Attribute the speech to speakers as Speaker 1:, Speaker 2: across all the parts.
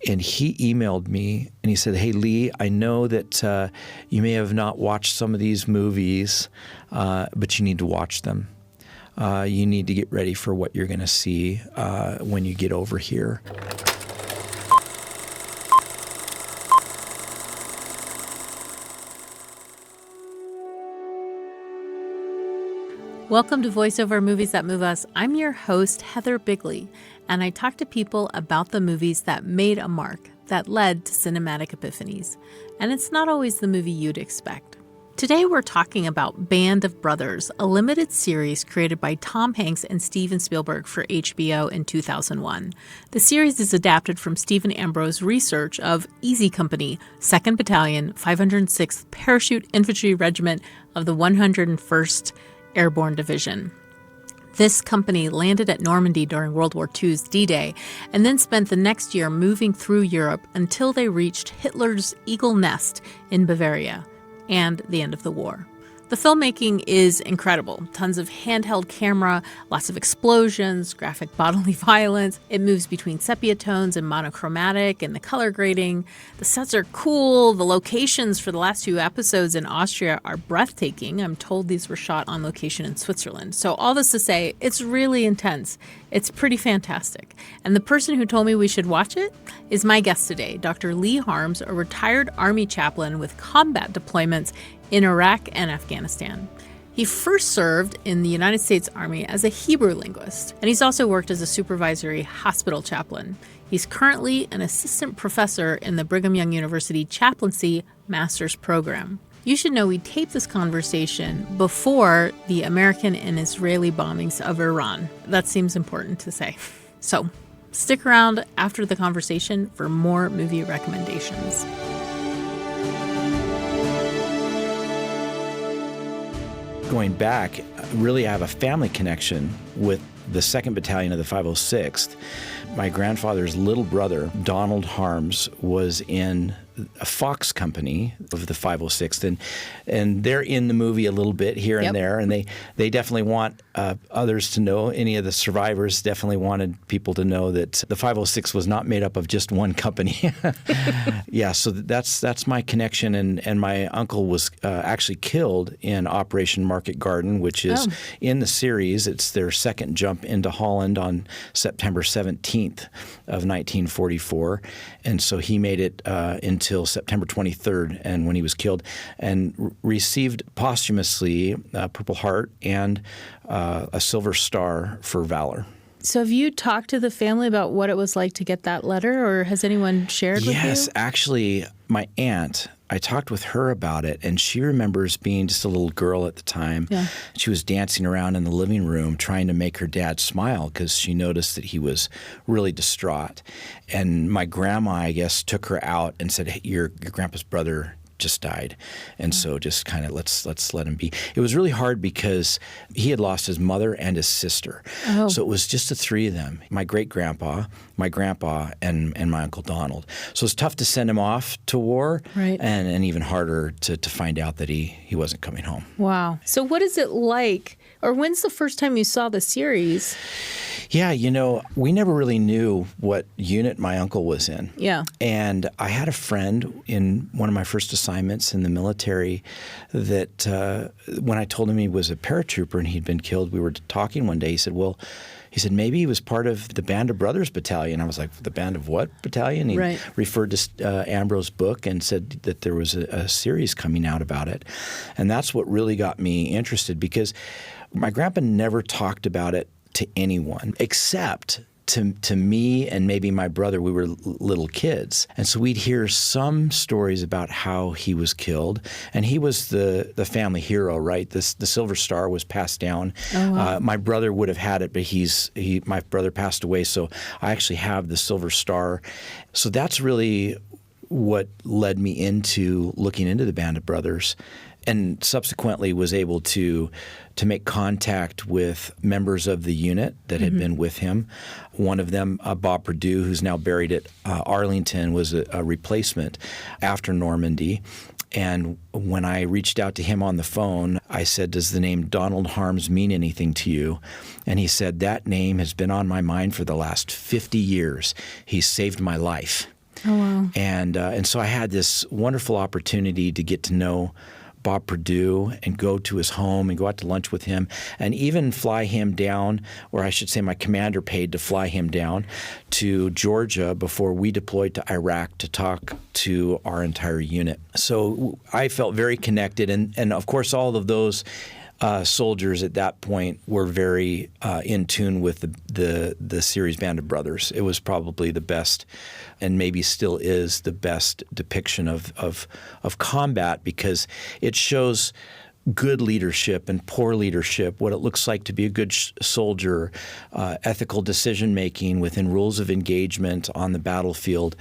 Speaker 1: And he emailed me and he said, "Hey, Lee, I know that you may have not watched some of these movies, but you need to watch them. You need to get ready for what you're going to see when you get over here."
Speaker 2: Welcome to VoiceOver Movies That Move Us. I'm your host, Heather Bigley, and I talk to people about the movies that made a mark, that led to cinematic epiphanies. And it's not always the movie you'd expect. Today we're talking about Band of Brothers, a limited series created by Tom Hanks and Steven Spielberg for HBO in 2001. The series is adapted from Stephen Ambrose research of Easy Company, 2nd Battalion, 506th Parachute Infantry Regiment of the 101st Airborne Division. This company landed at Normandy during World War II's D-Day and then spent the next year moving through Europe until they reached Hitler's Eagle Nest in Bavaria and the end of the war. The filmmaking is incredible. Tons of handheld camera, lots of explosions, graphic bodily violence. It moves between sepia tones and monochromatic and the color grading. The sets are cool. The locations for the last few episodes in Austria are breathtaking. I'm told these were shot on location in Switzerland. So all this to say, it's really intense. It's pretty fantastic. And the person who told me we should watch it is my guest today, Dr. Lee Harms, a retired Army chaplain with combat deployments in Iraq and Afghanistan. He first served in the United States Army as a Hebrew linguist, and he's also worked as a supervisory hospital chaplain. He's currently an assistant professor in the Brigham Young University Chaplaincy Masters program. You should know we taped this conversation before the American and Israeli bombings of Iran. That seems important to say. So, stick around after the conversation for more movie recommendations.
Speaker 1: Going back, really I have a family connection with the 2nd Battalion of the 506th. My grandfather's little brother, Donald Harms, was in a Fox company of the 506th, and they're in the movie a little bit here and there, and they definitely want others to know. Any of the survivors definitely wanted people to know that the 506 was not made up of just one company. Yeah, so that's my connection, and my uncle was actually killed in Operation Market Garden, which is in the series. It's their second jump into Holland on September 17th of 1944, and so he made it until September 23rd, and when he was killed, and received posthumously a Purple Heart and a Silver Star for valor.
Speaker 2: So have you talked to the family about what it was like to get that letter, or has anyone shared with you?
Speaker 1: Yes, actually, my aunt, I talked with her about it, and she remembers being just a little girl at the time. Yeah. She was dancing around in the living room trying to make her dad smile because she noticed that he was really distraught. And my grandma, I guess, took her out and said, "Hey, your grandpa's brother just died, and so just kind of let's let him be." It was really hard because he had lost his mother and his sister. So it was just the three of them, my great-grandpa, my grandpa, and my Uncle Donald. So it's tough to send him off to war, and even harder to find out that he wasn't coming home.
Speaker 2: Wow. So what is it like, or when's the first time you saw the series?
Speaker 1: Yeah, we never really knew what unit my uncle was in. Yeah. And I had a friend in one of my first assignments in the military that when I told him he was a paratrooper and he'd been killed, we were talking one day. He said, maybe he was part of the Band of Brothers Battalion. I was like, the Band of what battalion? He referred to Ambrose's book and said that there was a series coming out about it. And that's what really got me interested, because my grandpa never talked about it to anyone except to me and maybe my brother. We were little kids. And so we'd hear some stories about how he was killed. And he was the family hero, right? The Silver Star was passed down. Oh, wow. My brother would have had it, but my brother passed away, so I actually have the Silver Star. So that's really what led me into looking into the Band of Brothers, and subsequently was able to make contact with members of the unit that had been with him. One of them, Bob Perdue, who's now buried at Arlington, was a replacement after Normandy. And when I reached out to him on the phone, I said, "Does the name Donald Harms mean anything to you?" And he said, "That name has been on my mind for the last 50 years. He saved my life."
Speaker 2: Oh, wow.
Speaker 1: And so I had this wonderful opportunity to get to know Bob Perdue and go to his home and go out to lunch with him and even fly him down, or I should say my commander paid to fly him down to Georgia before we deployed to Iraq to talk to our entire unit. So I felt very connected. And of course, all of those soldiers at that point were very in tune with the series Band of Brothers. It was probably the best, and maybe still is the best depiction of combat, because it shows good leadership and poor leadership, what it looks like to be a good soldier, ethical decision making within rules of engagement on the battlefield,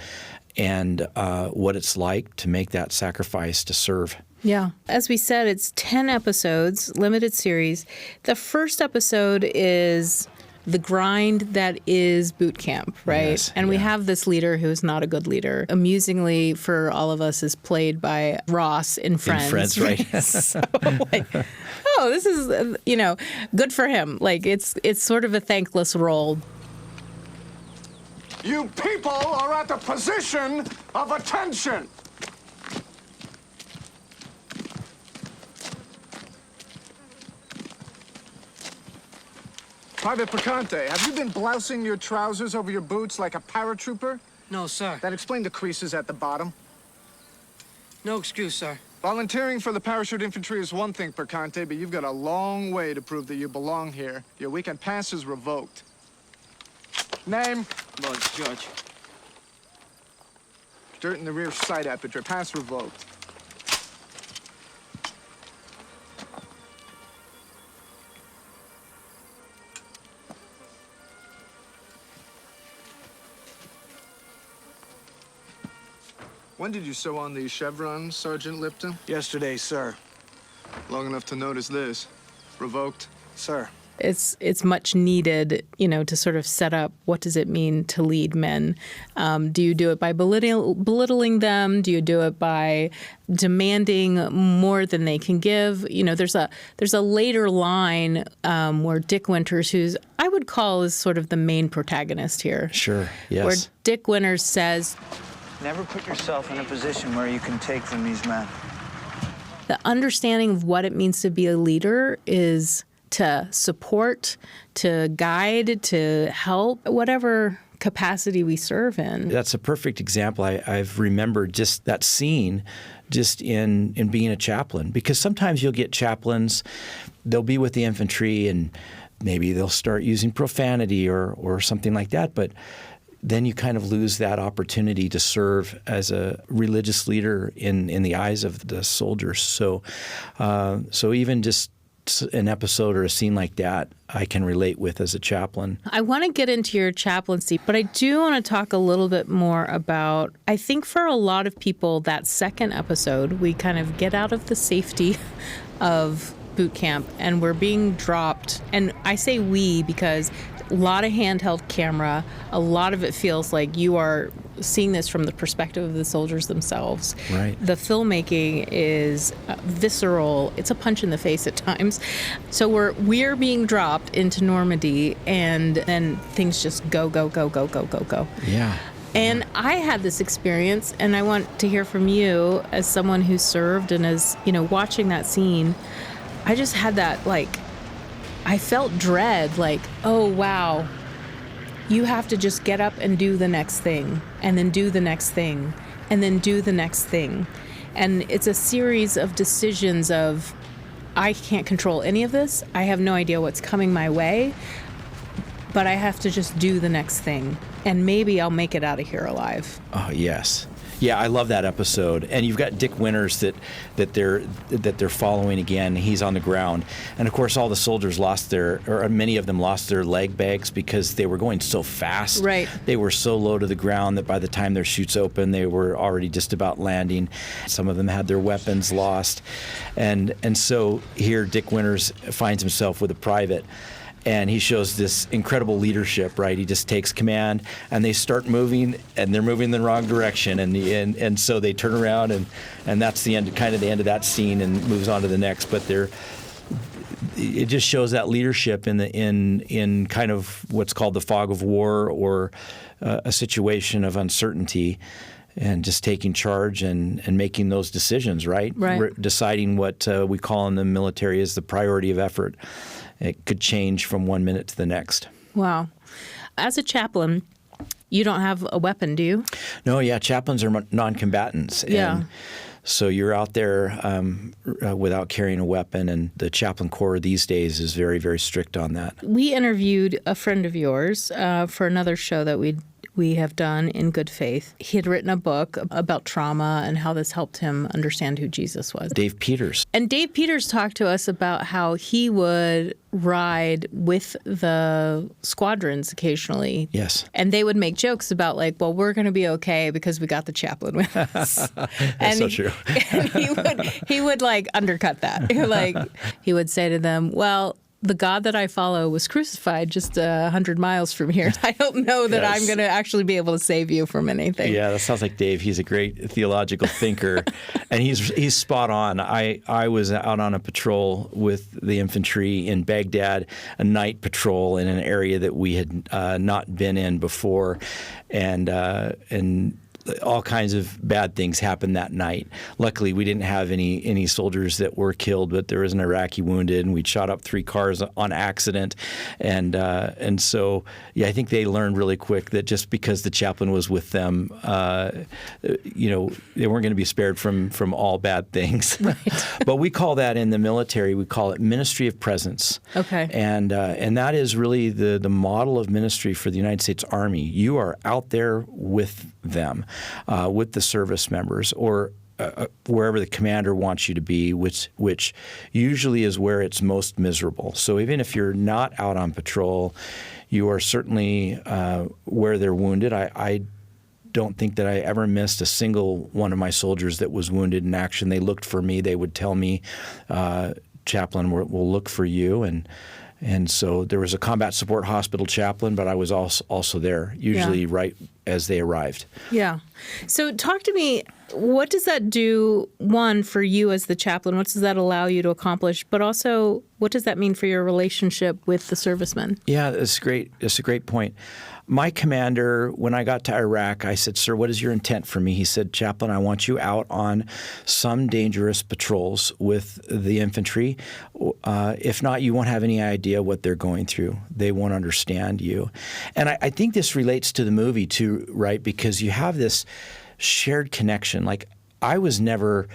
Speaker 1: and what it's like to make that sacrifice to serve.
Speaker 2: Yeah. As we said, it's 10 episodes, limited series. The first episode is the grind that is boot camp, right?
Speaker 1: Yes,
Speaker 2: and we have this leader who's not a good leader. Amusingly, for all of us, is played by Ross in Friends.
Speaker 1: In Friends, right?
Speaker 2: So, this is, good for him. Like, it's sort of a thankless role.
Speaker 3: You people are at the position of attention. Private Picante, have you been blousing your trousers over your boots like a paratrooper?
Speaker 4: No, sir.
Speaker 3: That explained the creases at the bottom.
Speaker 4: No excuse, sir.
Speaker 3: Volunteering for the Parachute Infantry is one thing, Picante, but you've got a long way to prove that you belong here. Your weekend pass is revoked. Name?
Speaker 4: Lawrence Judge.
Speaker 3: Dirt in the rear sight aperture. Pass revoked. When did you sew on these chevrons, Sergeant Lipton?
Speaker 5: Yesterday, sir.
Speaker 3: Long enough to notice this. Revoked.
Speaker 5: Sir.
Speaker 2: It's much needed, to sort of set up what does it mean to lead men. Do you do it by belittling them? Do you do it by demanding more than they can give? There's a later line where Dick Winters, who's I would call is sort of the main protagonist here.
Speaker 1: Sure, yes.
Speaker 2: Where Dick Winters says,
Speaker 5: Never put yourself in a position where you can take from these men.
Speaker 2: the understanding of what it means to be a leader is to support, to guide, to help, whatever capacity we serve in.
Speaker 1: That's a perfect example. I've remembered just that scene just in being a chaplain, because sometimes you'll get chaplains, they'll be with the infantry and maybe they'll start using profanity or something like that, but then you kind of lose that opportunity to serve as a religious leader in the eyes of the soldiers. So even just an episode or a scene like that, I can relate with as a chaplain.
Speaker 2: I want to get into your chaplaincy, but I do want to talk a little bit more about, I think for a lot of people, that second episode, we kind of get out of the safety of boot camp and we're being dropped. And I say we because a lot of handheld camera, a lot of it feels like you are seeing this from the perspective of the soldiers themselves.
Speaker 1: Right.
Speaker 2: The filmmaking is visceral. It's a punch in the face at times. So we're being dropped into Normandy, and then things just go.
Speaker 1: Yeah.
Speaker 2: And I had this experience, and I want to hear from you as someone who served and as, watching that scene. I just had that, I felt dread, oh, wow. You have to just get up and do the next thing, and then do the next thing, and then do the next thing. And it's a series of decisions of, I can't control any of this. I have no idea what's coming my way, but I have to just do the next thing. And maybe I'll make it out of here alive.
Speaker 1: Oh, yes. Yeah, I love that episode. And you've got Dick Winters that they're following again. He's on the ground. And of course all the soldiers many of them lost their leg bags because they were going so fast.
Speaker 2: Right.
Speaker 1: They were so low to the ground that by the time their chutes opened, they were already just about landing. Some of them had their weapons lost. And so here Dick Winters finds himself with a private. And he shows this incredible leadership, right? He just takes command, and they start moving, and they're moving in the wrong direction, and so they turn around, and that's the end, kind of the end of that scene, and moves on to the next. But it just shows that leadership in kind of what's called the fog of war, or a situation of uncertainty, and just taking charge and making those decisions, right? Deciding what we call in the military is the priority of effort. It could change from one minute to the next.
Speaker 2: Wow. As a chaplain, you don't have a weapon, do you?
Speaker 1: No, yeah. Chaplains are non-combatants.
Speaker 2: Yeah.
Speaker 1: And so you're out there without carrying a weapon, and the chaplain corps these days is very, very strict on that.
Speaker 2: We interviewed a friend of yours for another show that we have done in good faith. He had written a book about trauma and how this helped him understand who Jesus was.
Speaker 1: Dave Peters.
Speaker 2: And Dave Peters talked to us about how he would ride with the squadrons occasionally.
Speaker 1: Yes.
Speaker 2: And they would make jokes about like, well, we're going to be okay because we got the chaplain with us.
Speaker 1: That's so true.
Speaker 2: And he would like undercut that. Like he would say to them, well, the God that I follow was crucified just 100 miles from here. I don't know that I'm going to actually be able to save you from anything.
Speaker 1: Yeah, that sounds like Dave. He's a great theological thinker, and he's spot on. I was out on a patrol with the infantry in Baghdad, a night patrol in an area that we had not been in before, and all kinds of bad things happened that night. Luckily, we didn't have any soldiers that were killed, but there was an Iraqi wounded, and we'd shot up 3 cars on accident. And so, yeah, I think they learned really quick that just because the chaplain was with them, they weren't going to be spared from all bad things.
Speaker 2: Right.
Speaker 1: But we call that in the military, we call it ministry of presence.
Speaker 2: Okay.
Speaker 1: And that is really the model of ministry for the United States Army. You are out there with them. With the service members, or wherever the commander wants you to be, which usually is where it's most miserable. So even if you're not out on patrol, you are certainly where they're wounded. I don't think that I ever missed a single one of my soldiers that was wounded in action. They looked for me. They would tell me, Chaplain, we'll look for you. And so there was a combat support hospital chaplain, but I was also there, usually right as they arrived.
Speaker 2: Yeah. So talk to me, what does that do, one, for you as the chaplain? What does that allow you to accomplish? But also, what does that mean for your relationship with the servicemen? Yeah,
Speaker 1: that's great. That's a great point. My commander, when I got to Iraq, I said, "Sir, what is your intent for me?" He said, "Chaplain, I want you out on some dangerous patrols with the infantry. If not, you won't have any idea what they're going through. They won't understand you." And I think this relates to the movie too, right? Because you have this shared connection. Like, I was never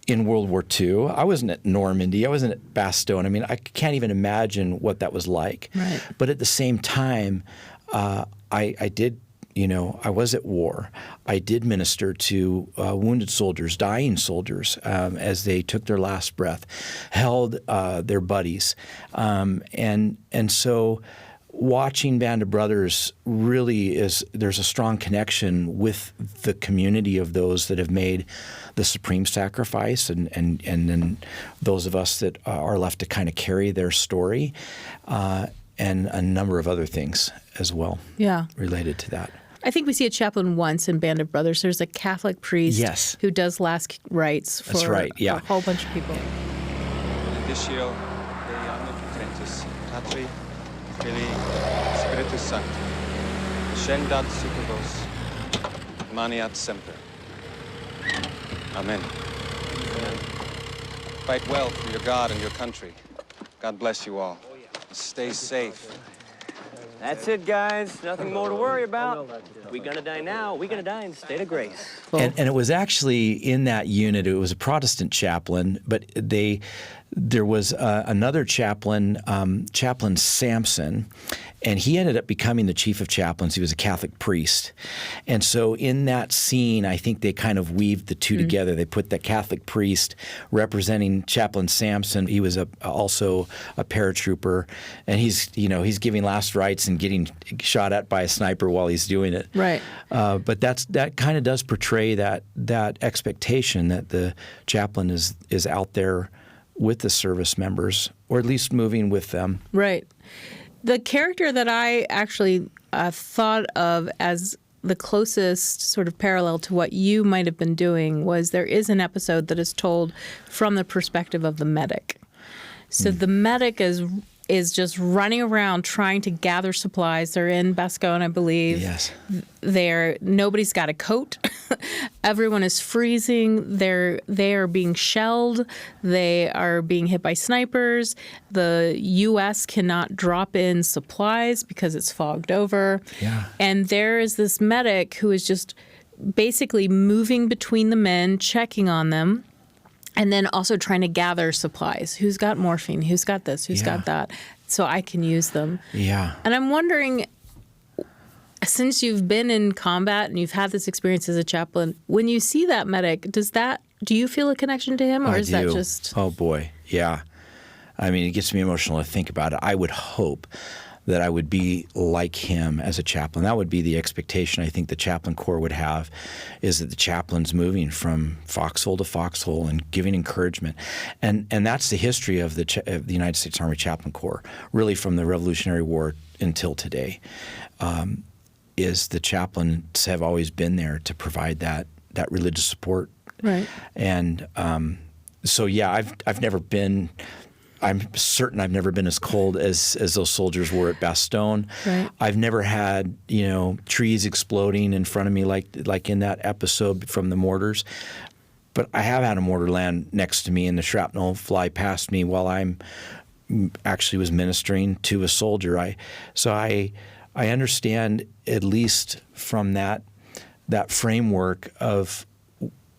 Speaker 1: in World War II. I wasn't at Normandy. I wasn't at Bastogne. I mean, I can't even imagine what that was like.
Speaker 2: Right.
Speaker 1: But at the same time, I did, I was at war. I did minister to wounded soldiers, dying soldiers, as they took their last breath, held their buddies. And so watching Band of Brothers really there's a strong connection with the community of those that have made the supreme sacrifice, and then those of us that are left to kind of carry their story, and a number of other things as well related to that.
Speaker 2: I think we see a chaplain once in Band of Brothers. There's a Catholic priest who does last rites for a whole bunch of people.
Speaker 6: Spiritus Sancti, Scendat super vos, maniat semper. Amen. Fight well for your God and your country. God bless you all. Stay safe.
Speaker 7: That's it, guys. Nothing more to worry about. We're going to die now. We're going to die in the state of grace.
Speaker 1: And it was actually in that unit, it was a Protestant chaplain, but there was another chaplain, Chaplain Sampson, and he ended up becoming the chief of chaplains. He was a Catholic priest. And so in that scene, I think they kind of weaved the two together. They put the Catholic priest representing Chaplain Sampson. He was also a paratrooper, and he's giving last rites and getting shot at by a sniper while he's doing it.
Speaker 2: Right.
Speaker 1: But that kind of does portray that expectation that the chaplain is out there with the service members, or at least moving with them.
Speaker 2: Right. The character that I actually thought of as the closest sort of parallel to what you might have been doing was there is an episode that is told from the perspective of the medic. So the medic is just running around trying to gather supplies. They're in Bastogne, I believe.
Speaker 1: Yes.
Speaker 2: Nobody's got a coat. Everyone is freezing. They are being shelled. They are being hit by snipers. The U.S. cannot drop in supplies because it's fogged over.
Speaker 1: Yeah.
Speaker 2: And there is this medic who is just basically moving between the men, checking on them, and then also trying to gather supplies. Who's got morphine? Who's got this? Who's got that? So I can use them.
Speaker 1: Yeah.
Speaker 2: And I'm wondering, since you've been in combat and you've had this experience as a chaplain, when you see that medic, do you feel a connection to him, or is that just...
Speaker 1: Oh, boy. Yeah. I mean, it gets me emotional to think about it. I would hope that I would be like him as a chaplain. That would be the expectation I think the chaplain corps would have, is that the chaplain's moving from foxhole to foxhole and giving encouragement. And that's the history of the United States Army Chaplain Corps, really from the Revolutionary War until today, is the chaplains have always been there to provide that religious support.
Speaker 2: Right.
Speaker 1: And so, yeah, I've never been... I'm certain I've never been as cold as those soldiers were at Bastogne.
Speaker 2: Right.
Speaker 1: I've never had, trees exploding in front of me like in that episode from the mortars. But I have had a mortar land next to me and the shrapnel fly past me while I'm actually was ministering to a soldier. I understand, at least from that framework, of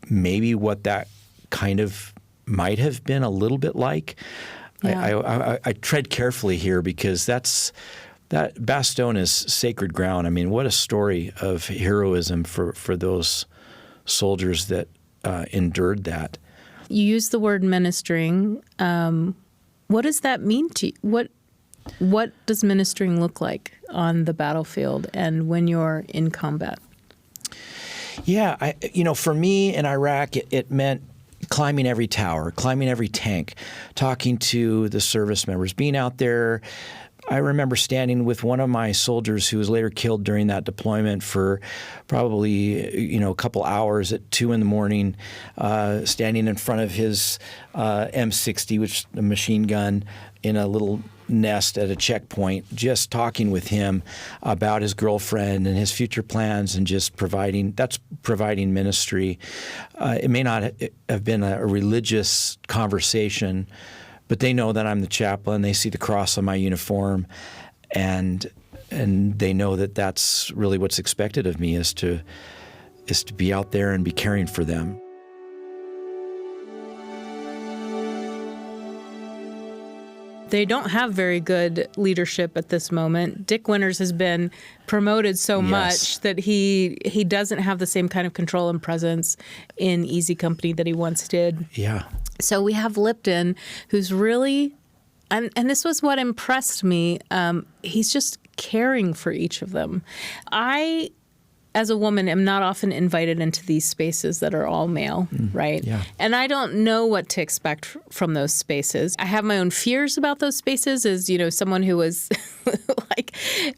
Speaker 1: maybe what that kind of might have been a little bit like. Yeah. I tread carefully here because that Bastogne is sacred ground. I mean, what a story of heroism for those soldiers that endured that.
Speaker 2: You use the word ministering. What does that mean to you? What does ministering look like on the battlefield and when you're in combat?
Speaker 1: Yeah, for me in Iraq, it meant climbing every tower, climbing every tank, talking to the service members, being out there. I remember standing with one of my soldiers who was later killed during that deployment for probably, a couple hours at 2 a.m, standing in front of his M60, which is a machine gun, in a little nest at a checkpoint, just talking with him about his girlfriend and his future plans, and just providing ministry. It may not have been a religious conversation, but they know that I'm the chaplain. They see the cross on my uniform, and they know that that's really what's expected of me, is to be out there and be caring for them.
Speaker 2: They don't have very good leadership at this moment. Dick Winters has been promoted so much that he doesn't have the same kind of control and presence in Easy Company that he once did.
Speaker 1: Yeah.
Speaker 2: So we have Lipton, who's really, and this was what impressed me, he's just caring for each of them. I, as a woman, am not often invited into these spaces that are all male, right? Yeah. And I don't know what to expect from those spaces. I have my own fears about those spaces as, someone who was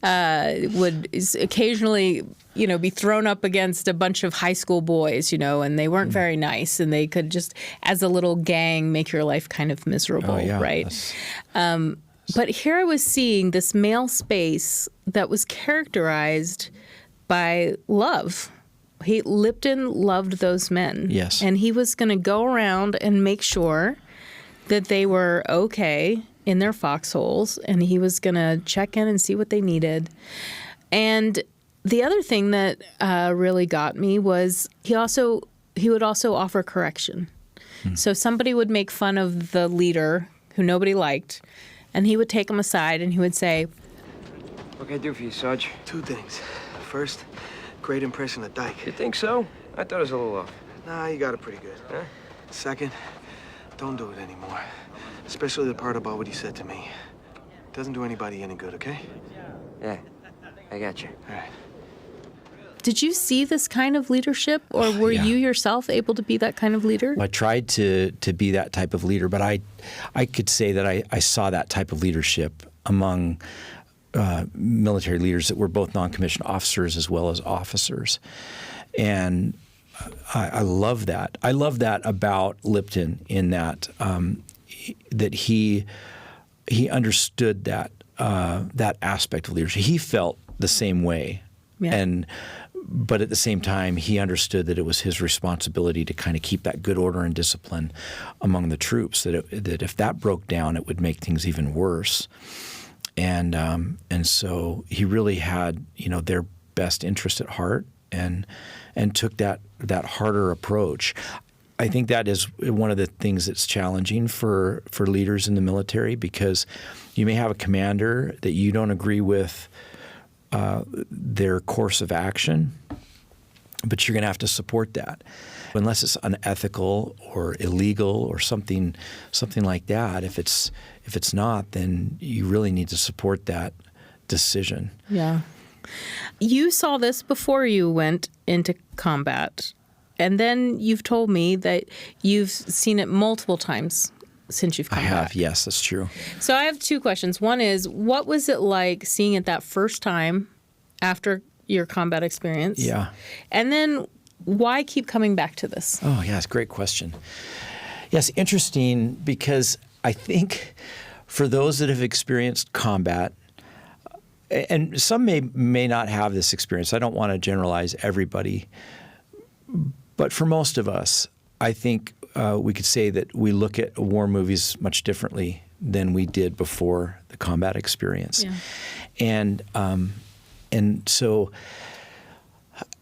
Speaker 2: would occasionally, be thrown up against a bunch of high school boys, and they weren't very nice, and they could just, as a little gang, make your life kind of miserable, right? But here I was seeing this male space that was characterized by love. Lipton loved those men. Yes. And he was going to go around and make sure that they were okay in their foxholes, and he was going to check in and see what they needed. And the other thing that really got me was he would also offer correction. So somebody would make fun of the leader who nobody liked, and he would take them aside and he would say,
Speaker 8: "What can I do for you, Sarge?"
Speaker 9: 2 things. First, great impression of Dyke.
Speaker 8: You think so? I thought it was a little off.
Speaker 9: Nah, you got it pretty good.
Speaker 8: Huh?
Speaker 9: Second, don't do it anymore. Especially the part about what he said to me. Doesn't do anybody any good, okay?
Speaker 8: Yeah, I got you.
Speaker 9: All right.
Speaker 2: Did you see this kind of leadership, or were you yourself able to be that kind of leader?
Speaker 1: Well, I tried to be that type of leader, but I could say that I saw that type of leadership among military leaders that were both non-commissioned officers as well as officers. And I love that. I love that about Lipton, in that that he he understood that aspect of leadership. He felt the same way, but at the same time, he understood that it was his responsibility to kind of keep that good order and discipline among the troops. That if that broke down, it would make things even worse. And so he really had their best interest at heart, and took that harder approach. I think that is one of the things that's challenging for leaders in the military, because you may have a commander that you don't agree with their course of action, but you're going to have to support that. Unless it's unethical or illegal or something like that, if it's not, then you really need to support that decision.
Speaker 10: Yeah. You saw this before you went into combat, and then you've told me that you've seen it multiple times since you've come back.
Speaker 1: I have, yes, that's true.
Speaker 10: So I have two questions. One is, what was it like seeing it that first time after your combat experience?
Speaker 1: Yeah.
Speaker 10: And then why keep coming back to this?
Speaker 1: Oh, yeah, it's a great question. Yes, interesting, because I think for those that have experienced combat, and some may not have this experience. I don't want to generalize everybody, but for most of us, I think we could say that we look at war movies much differently than we did before the combat experience. Yeah. And so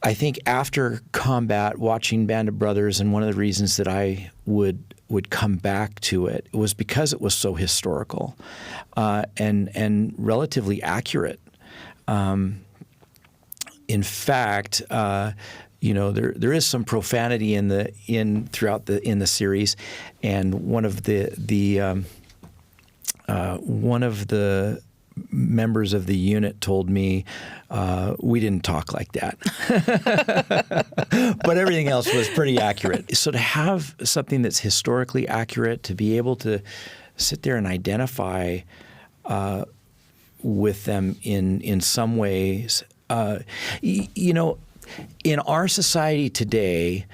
Speaker 1: I think after combat, watching Band of Brothers, and one of the reasons that I would come back to it was because it was so historical and relatively accurate. In fact, there is some profanity in the series, and one of the members of the unit told me we didn't talk like that. But everything else was pretty accurate. So to have something that's historically accurate, to be able to sit there and identify with them in some ways, in our society today,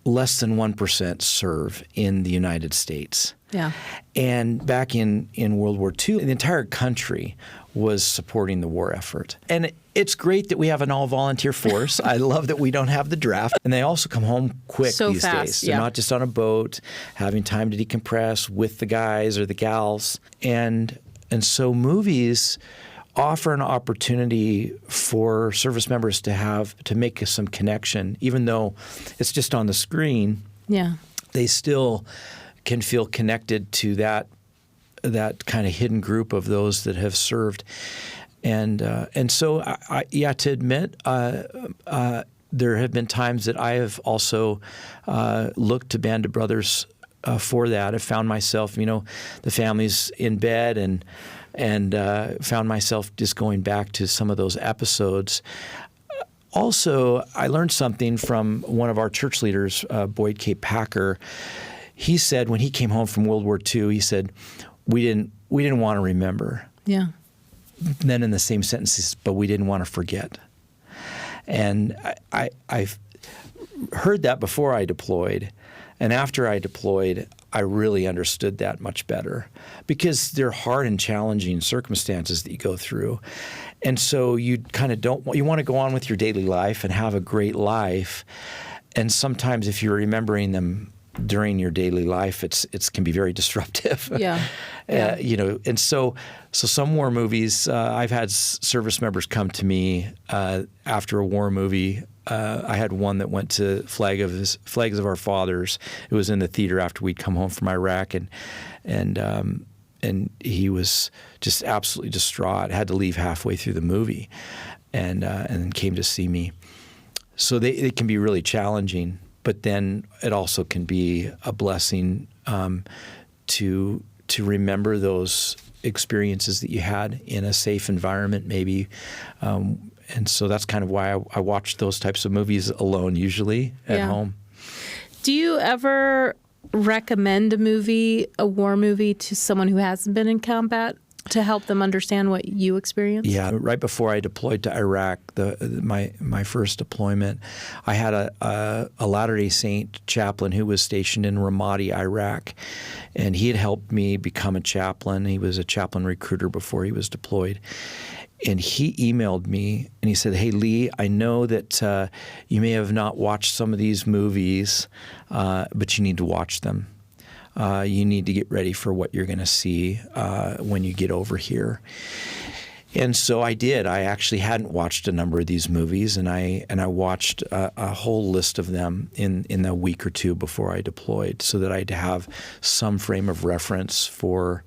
Speaker 1: less than 1% serve in the United States.
Speaker 10: Yeah.
Speaker 1: And back in World War II, the entire country was supporting the war effort. And it's great that we have an all-volunteer force. I love that we don't have the draft. And they also come home quick these days. They're not just on a boat, having time to decompress with the guys or the gals. And so movies offer an opportunity for service members to make some connection, even though it's just on the screen.
Speaker 10: Yeah.
Speaker 1: They still can feel connected to that kind of hidden group of those that have served, and so to admit, there have been times that I have also looked to Band of Brothers for that. I found myself, the family's in bed, and found myself just going back to some of those episodes. Also, I learned something from one of our church leaders, Boyd K. Packer. He said when he came home from World War II, he said, we didn't want to remember.
Speaker 10: Yeah.
Speaker 1: Then in the same sentence, he said, but we didn't want to forget. And I've heard that before I deployed. And after I deployed, I really understood that much better, because they're hard and challenging circumstances that you go through. And so you kind of you want to go on with your daily life and have a great life. And sometimes if you're remembering them during your daily life, it can be very disruptive.
Speaker 10: Yeah.
Speaker 1: And so some war movies, I've had service members come to me after a war movie. I had one that went to Flags of Our Fathers. It was in the theater after we'd come home from Iraq, and he was just absolutely distraught. Had to leave halfway through the movie, and then came to see me. So they can be really challenging, but then it also can be a blessing to remember those experiences that you had in a safe environment, maybe. And so that's kind of why I watch those types of movies alone, usually at home.
Speaker 10: Do you ever recommend a war movie, to someone who hasn't been in combat? to help them understand what you experienced?
Speaker 1: Yeah, right before I deployed to Iraq, my first deployment, I had a Latter-day Saint chaplain who was stationed in Ramadi, Iraq, and he had helped me become a chaplain. He was a chaplain recruiter before he was deployed. And he emailed me and he said, "Hey, Lee, I know that you may have not watched some of these movies, but you need to watch them. You need to get ready for what you're going to see when you get over here." And so I did. I actually hadn't watched a number of these movies, and I watched a whole list of them in a week or two before I deployed, so that I'd have some frame of reference for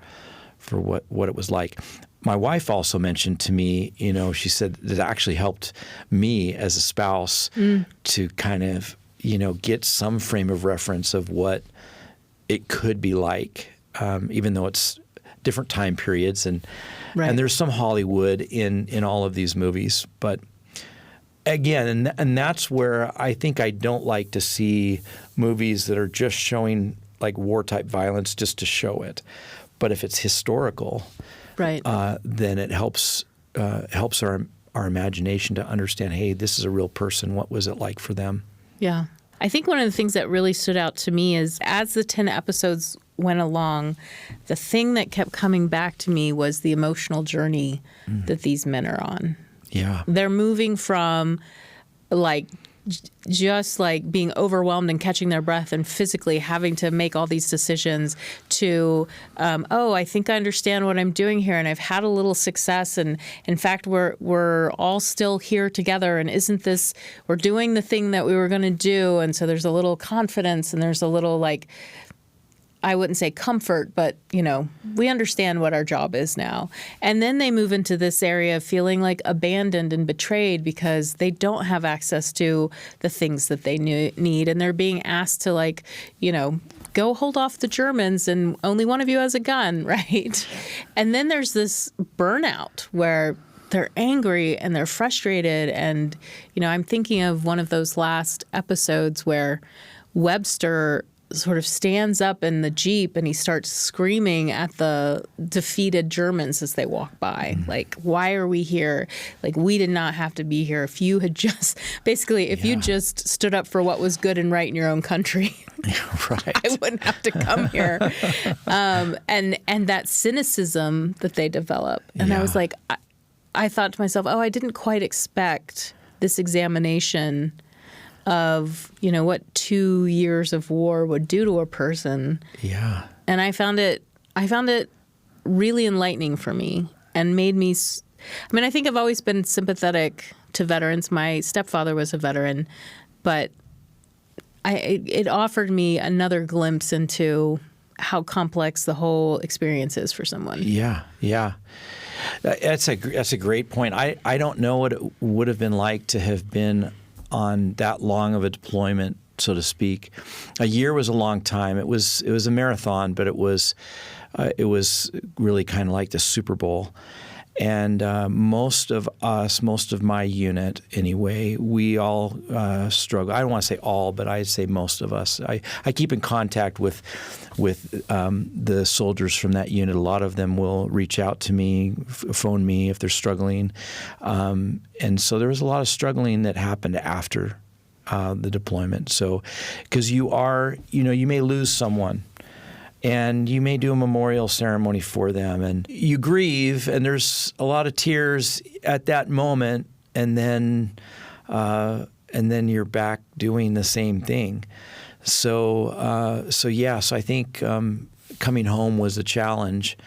Speaker 1: what it was like. My wife also mentioned to me, she said that it actually helped me as a spouse to kind of, get some frame of reference of what it could be like, even though it's different time periods. And there's some Hollywood in all of these movies. But again, and that's where I think I don't like to see movies that are just showing like war-type violence just to show it. But if it's historical, then it helps our imagination to understand, hey, this is a real person. What was it like for them?
Speaker 10: Yeah. I think one of the things that really stood out to me is as the 10 episodes went along, the thing that kept coming back to me was the emotional journey that these men are on.
Speaker 1: Yeah.
Speaker 10: They're moving from just being overwhelmed and catching their breath and physically having to make all these decisions to, I think I understand what I'm doing here, and I've had a little success, and in fact we're all still here together, and we're doing the thing that we were going to do, and so there's a little confidence and there's a little I wouldn't say comfort, but, we understand what our job is now. And then they move into this area of feeling abandoned and betrayed because they don't have access to the things that they need. And they're being asked to, go hold off the Germans and only one of you has a gun, right? And then there's this burnout where they're angry and they're frustrated. And, I'm thinking of one of those last episodes where Webster sort of stands up in the Jeep and he starts screaming at the defeated Germans as they walk by. Why are we here? We did not have to be here. If you had just, you just stood up for what was good and right in your own country, I wouldn't have to come here. And that cynicism that they develop. And I was I thought to myself, I didn't quite expect this examination of, what 2 years of war would do to a person.
Speaker 1: Yeah.
Speaker 10: And I found it really enlightening for me and made me, I think I've always been sympathetic to veterans. My stepfather was a veteran, but it offered me another glimpse into how complex the whole experience is for someone.
Speaker 1: Yeah. That's a great point. I don't know what it would have been like to have been on that long of a deployment, so to speak. A year was a long time. It was a marathon, but it was really kind of like the Super Bowl. And most of my unit anyway, we all struggle. I don't want to say all, but I'd say most of us. I keep in contact with the soldiers from that unit. A lot of them will reach out to me, phone me if they're struggling. And so there was a lot of struggling that happened after the deployment. So, because you may lose someone. And you may do a memorial ceremony for them, and you grieve, and there's a lot of tears at that moment, and then you're back doing the same thing. So I think coming home was a challenge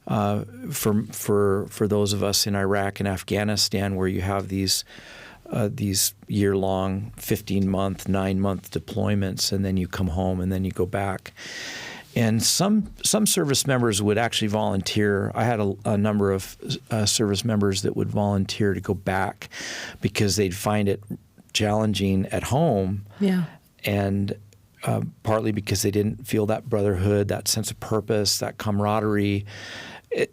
Speaker 1: for those of us in Iraq and Afghanistan, where you have these year-long, 15-month, 9-month deployments, and then you come home, and then you go back. And some service members would actually volunteer. I had a number of service members that would volunteer to go back because they'd find it challenging at home.
Speaker 10: Yeah.
Speaker 1: And partly because they didn't feel that brotherhood, that sense of purpose, that camaraderie.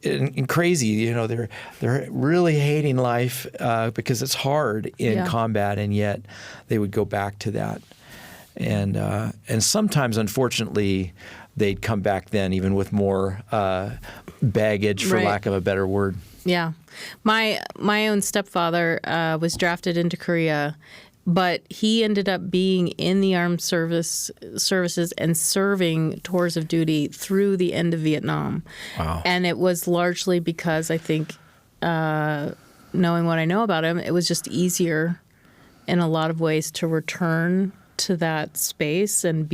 Speaker 1: And crazy, they're really hating life because it's hard in combat, and yet they would go back to that. And sometimes, unfortunately, they'd come back then even with more baggage, for lack of a better word.
Speaker 10: Yeah. My own stepfather was drafted into Korea, but he ended up being in the armed services and serving tours of duty through the end of Vietnam.
Speaker 1: Wow.
Speaker 10: And it was largely because I think, knowing what I know about him, it was just easier in a lot of ways to return to that space and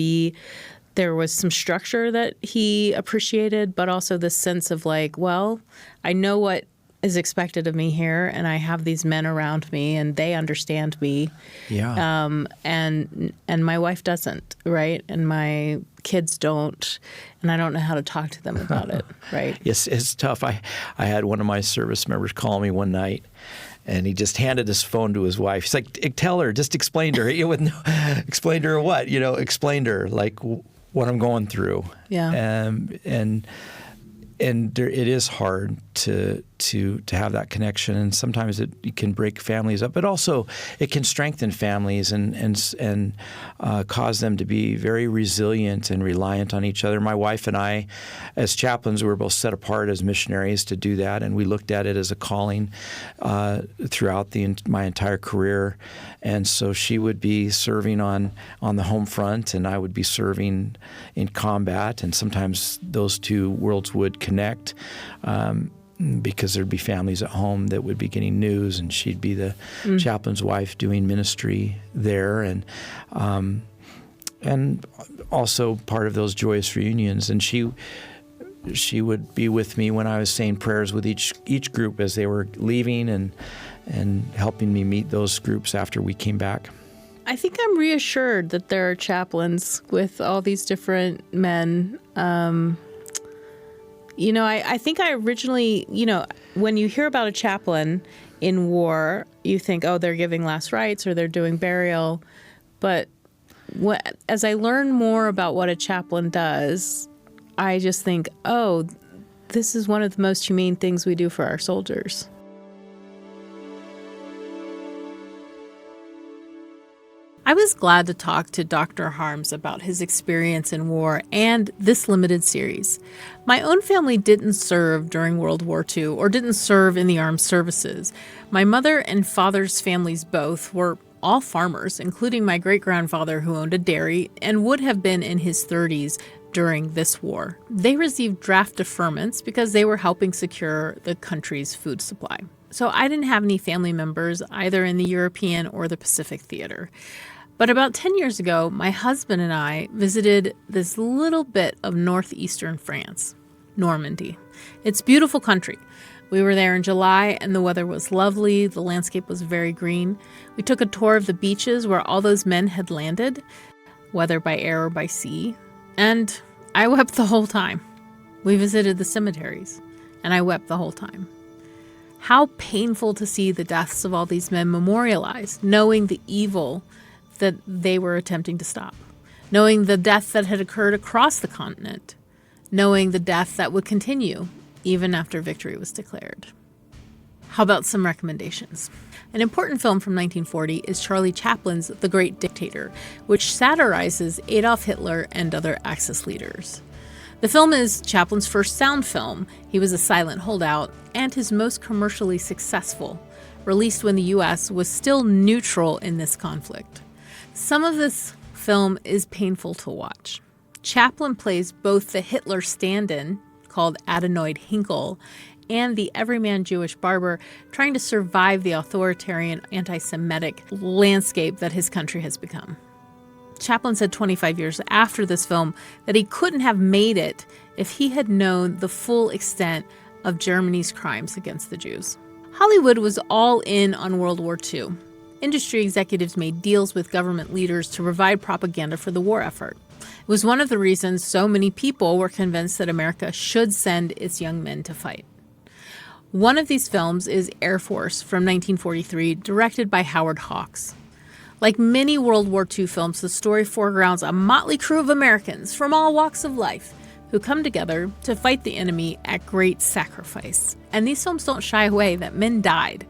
Speaker 10: there was some structure that he appreciated, but also the sense of like, well, I know what is expected of me here, and I have these men around me, and they understand me.
Speaker 1: Yeah.
Speaker 10: And my wife doesn't, right? And my kids don't, and I don't know how to talk to them about it, right?
Speaker 1: Yes, it's tough. I had one of my service members call me one night, and he just handed his phone to his wife. He's like, "Tell her, just explain to her." Explain to her what? Explain to her like what I'm going through.
Speaker 10: Yeah.
Speaker 1: And there, it is hard to have that connection, and sometimes it can break families up, but also it can strengthen families and cause them to be very resilient and reliant on each other. My wife and I, as chaplains, we were both set apart as missionaries to do that, and we looked at it as a calling throughout my entire career. And so she would be serving on the home front, and I would be serving in combat, and sometimes those two worlds would connect. Because there'd be families at home that would be getting news, and she'd be the chaplain's wife doing ministry there, and also part of those joyous reunions. And she would be with me when I was saying prayers with each group as they were leaving, and helping me meet those groups after we came back.
Speaker 10: I think I'm reassured that there are chaplains with all these different men. I think I originally, when you hear about a chaplain in war, you think, oh, they're giving last rites or they're doing burial. But as I learn more about what a chaplain does, I just think, oh, this is one of the most humane things we do for our soldiers.
Speaker 2: I was glad to talk to Dr. Harms about his experience in war and this limited series. My own family didn't serve during World War II or didn't serve in the armed services. My mother and father's families both were all farmers, including my great-grandfather who owned a dairy and would have been in his 30s during this war. They received draft deferments because they were helping secure the country's food supply. So I didn't have any family members either in the European or the Pacific theater. But about 10 years ago, my husband and I visited this little bit of northeastern France, Normandy. It's beautiful country. We were there in July and the weather was lovely. The landscape was very green. We took a tour of the beaches where all those men had landed, whether by air or by sea. And I wept the whole time. We visited the cemeteries, and I wept the whole time. How painful to see the deaths of all these men memorialized, knowing the evil that they were attempting to stop, knowing the death that had occurred across the continent, knowing the death that would continue even after victory was declared. How about some recommendations? An important film from 1940 is Charlie Chaplin's The Great Dictator, which satirizes Adolf Hitler and other Axis leaders. The film is Chaplin's first sound film. He was a silent holdout and his most commercially successful, released when the U.S. was still neutral in this conflict. Some of this film is painful to watch. Chaplin plays both the Hitler stand-in, called Adenoid Hinkle, and the everyman Jewish barber trying to survive the authoritarian anti-Semitic landscape that his country has become. Chaplin said 25 years after this film that he couldn't have made it if he had known the full extent of Germany's crimes against the Jews. Hollywood was all in on World War II. Industry executives made deals with government leaders to provide propaganda for the war effort. It was one of the reasons so many people were convinced that America should send its young men to fight. One of these films is Air Force from 1943, directed by Howard Hawks. Like many World War II films, the story foregrounds a motley crew of Americans from all walks of life who come together to fight the enemy at great sacrifice. And these films don't shy away that men died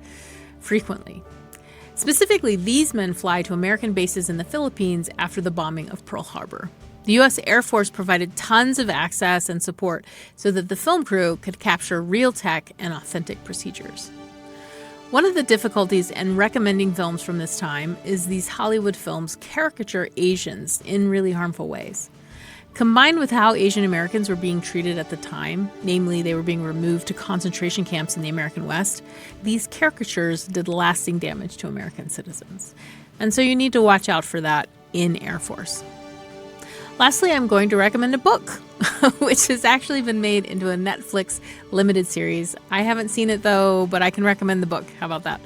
Speaker 2: frequently. Specifically, these men fly to American bases in the Philippines after the bombing of Pearl Harbor. The U.S. Air Force provided tons of access and support so that the film crew could capture real tech and authentic procedures. One of the difficulties in recommending films from this time is these Hollywood films caricature Asians in really harmful ways. Combined with how Asian Americans were being treated at the time, namely they were being removed to concentration camps in the American West, these caricatures did lasting damage to American citizens. And so you need to watch out for that in Air Force. Lastly, I'm going to recommend a book, which has actually been made into a Netflix limited series. I haven't seen it though, but I can recommend the book. How about that?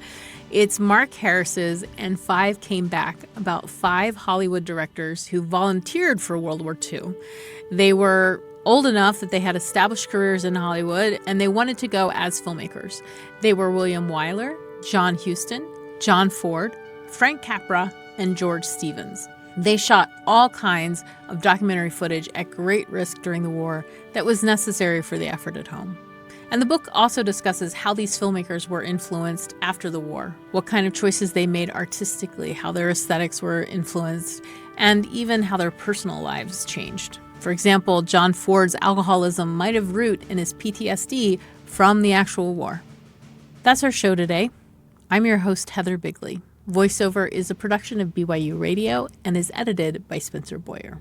Speaker 2: It's Mark Harris's And Five Came Back, about 5 Hollywood directors who volunteered for World War II. They were old enough that they had established careers in Hollywood, and they wanted to go as filmmakers. They were William Wyler, John Huston, John Ford, Frank Capra, and George Stevens. They shot all kinds of documentary footage at great risk during the war that was necessary for the effort at home. And the book also discusses how these filmmakers were influenced after the war, what kind of choices they made artistically, how their aesthetics were influenced, and even how their personal lives changed. For example, John Ford's alcoholism might have root in his PTSD from the actual war. That's our show today. I'm your host, Heather Bigley. Voiceover is a production of BYU Radio and is edited by Spencer Boyer.